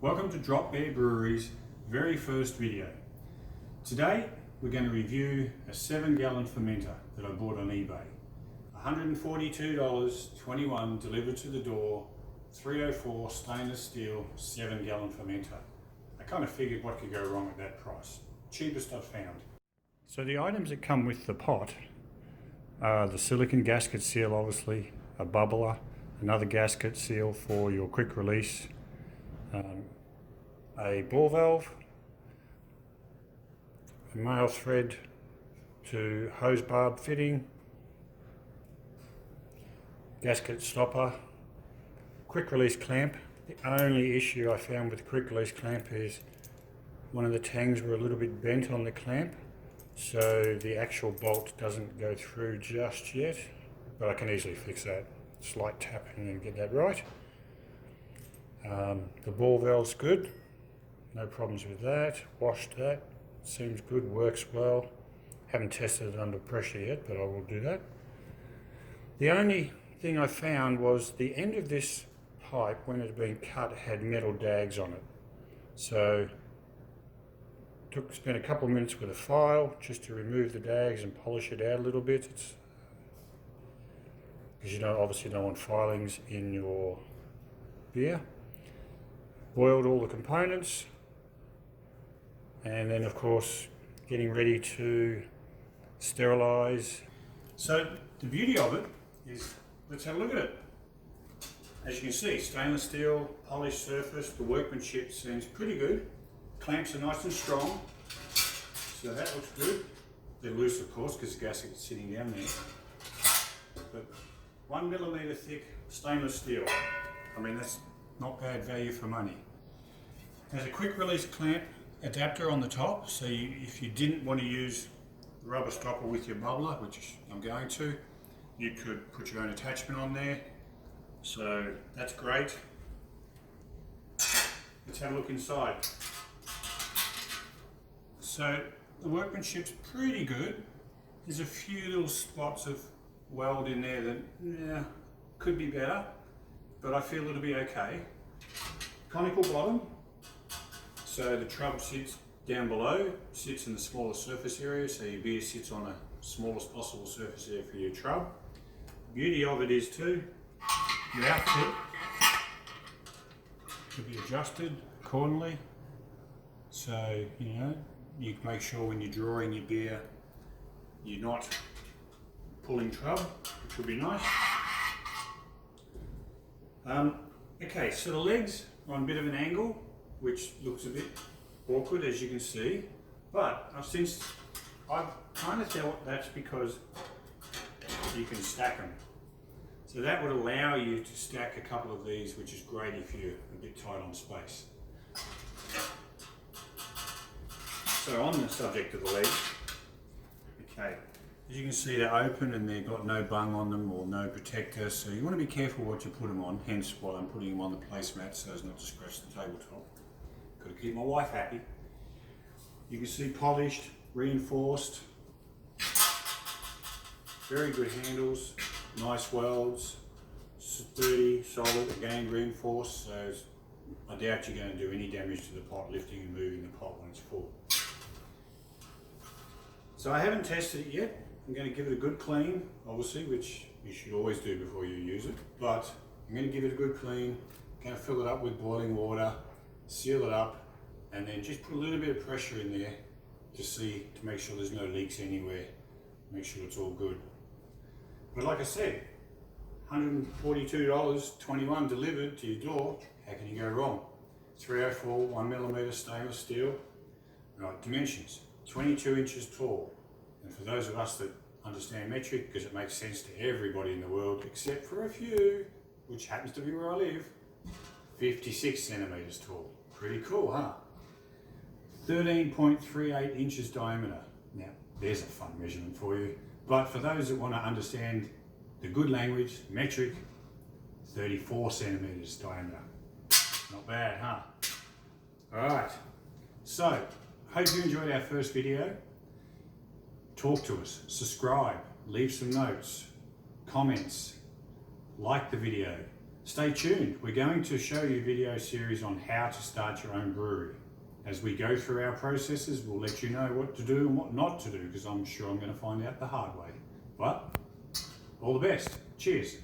Welcome to Drop Bear Brewery's very first video. Today we're going to review a 7-gallon fermenter that I bought on eBay. $142.21 delivered to the door, 304 stainless steel 7-gallon fermenter. I kind of figured what could go wrong at that price. Cheapest I've found. So the items that come with the pot are the silicone gasket seal, obviously, a bubbler, another gasket seal for your quick release, a ball valve, a male thread to hose barb fitting, gasket stopper, quick release clamp. The only issue I found with the quick release clamp is one of the tangs were a little bit bent on the clamp, so the actual bolt doesn't go through just yet, but I can easily fix that. Slight tapping and get that right. The ball valve's good, no problems with that. Washed that, seems good, works well. Haven't tested it under pressure yet, but I will do that. The only thing I found was the end of this pipe, when it had been cut, had metal dags on it. So spent a couple of minutes with a file just to remove the dags and polish it out a little bit. Because you obviously don't want filings in your beer. Boiled all the components, and then of course getting ready to sterilize. So the beauty of it is, let's have a look at it. As you can see, stainless steel, polished surface, the workmanship seems pretty good. Clamps are nice and strong, so that looks good. They're loose of course because the gasket's sitting down there. But 1 millimeter thick stainless steel. I mean, that's not bad value for money. There's a quick release clamp adapter on the top, so if you didn't want to use the rubber stopper with your bubbler, which I'm going to, you could put your own attachment on there. So that's great. Let's have a look inside. So the workmanship's pretty good. There's a few little spots of weld in there that could be better, but I feel it'll be okay. Conical bottom, so the trub sits down below, sits in the smaller surface area, so your beer sits on a smallest possible surface area for your trub. The beauty of it is too, your outfit can be adjusted accordingly, so you can make sure when you're drawing your beer you're not pulling trub, which would be nice. Okay, so the legs are on a bit of an angle, which looks a bit awkward as you can see, but I've kind of thought that's because you can stack them. So that would allow you to stack a couple of these, which is great if you're a bit tight on space. So on the subject of the legs, okay, as you can see they're open and they've got no bung on them or no protector, so you want to be careful what you put them on, hence why I'm putting them on the placemat so as not to scratch the tabletop. Got to keep my wife happy. You can see polished, reinforced, very good handles, nice welds, sturdy, solid, again reinforced, so I doubt you're going to do any damage to the pot lifting and moving the pot when it's full. So I haven't tested it yet. I'm going to give it a good clean, obviously, which you should always do before you use it, but I'm going to give it a good clean, going to fill it up with boiling water, seal it up, and then just put a little bit of pressure in there to make sure there's no leaks anywhere, make sure it's all good. But like I said, $142.21 delivered to your door, how can you go wrong? 304 1mm stainless steel. Right, dimensions, 22 inches tall. And for those of us that understand metric, because it makes sense to everybody in the world except for a few, which happens to be where I live, 56 centimeters tall. Pretty cool, huh? 13.38 inches diameter. Now, there's a fun measurement for you. But for those that want to understand the good language, metric, 34 centimeters diameter. Not bad, huh? All right. So, hope you enjoyed our first video. Talk to us, subscribe, leave some notes, comments, like the video, stay tuned. We're going to show you a video series on how to start your own brewery. As we go through our processes, we'll let you know what to do and what not to do, because I'm sure I'm going to find out the hard way. But all the best. Cheers.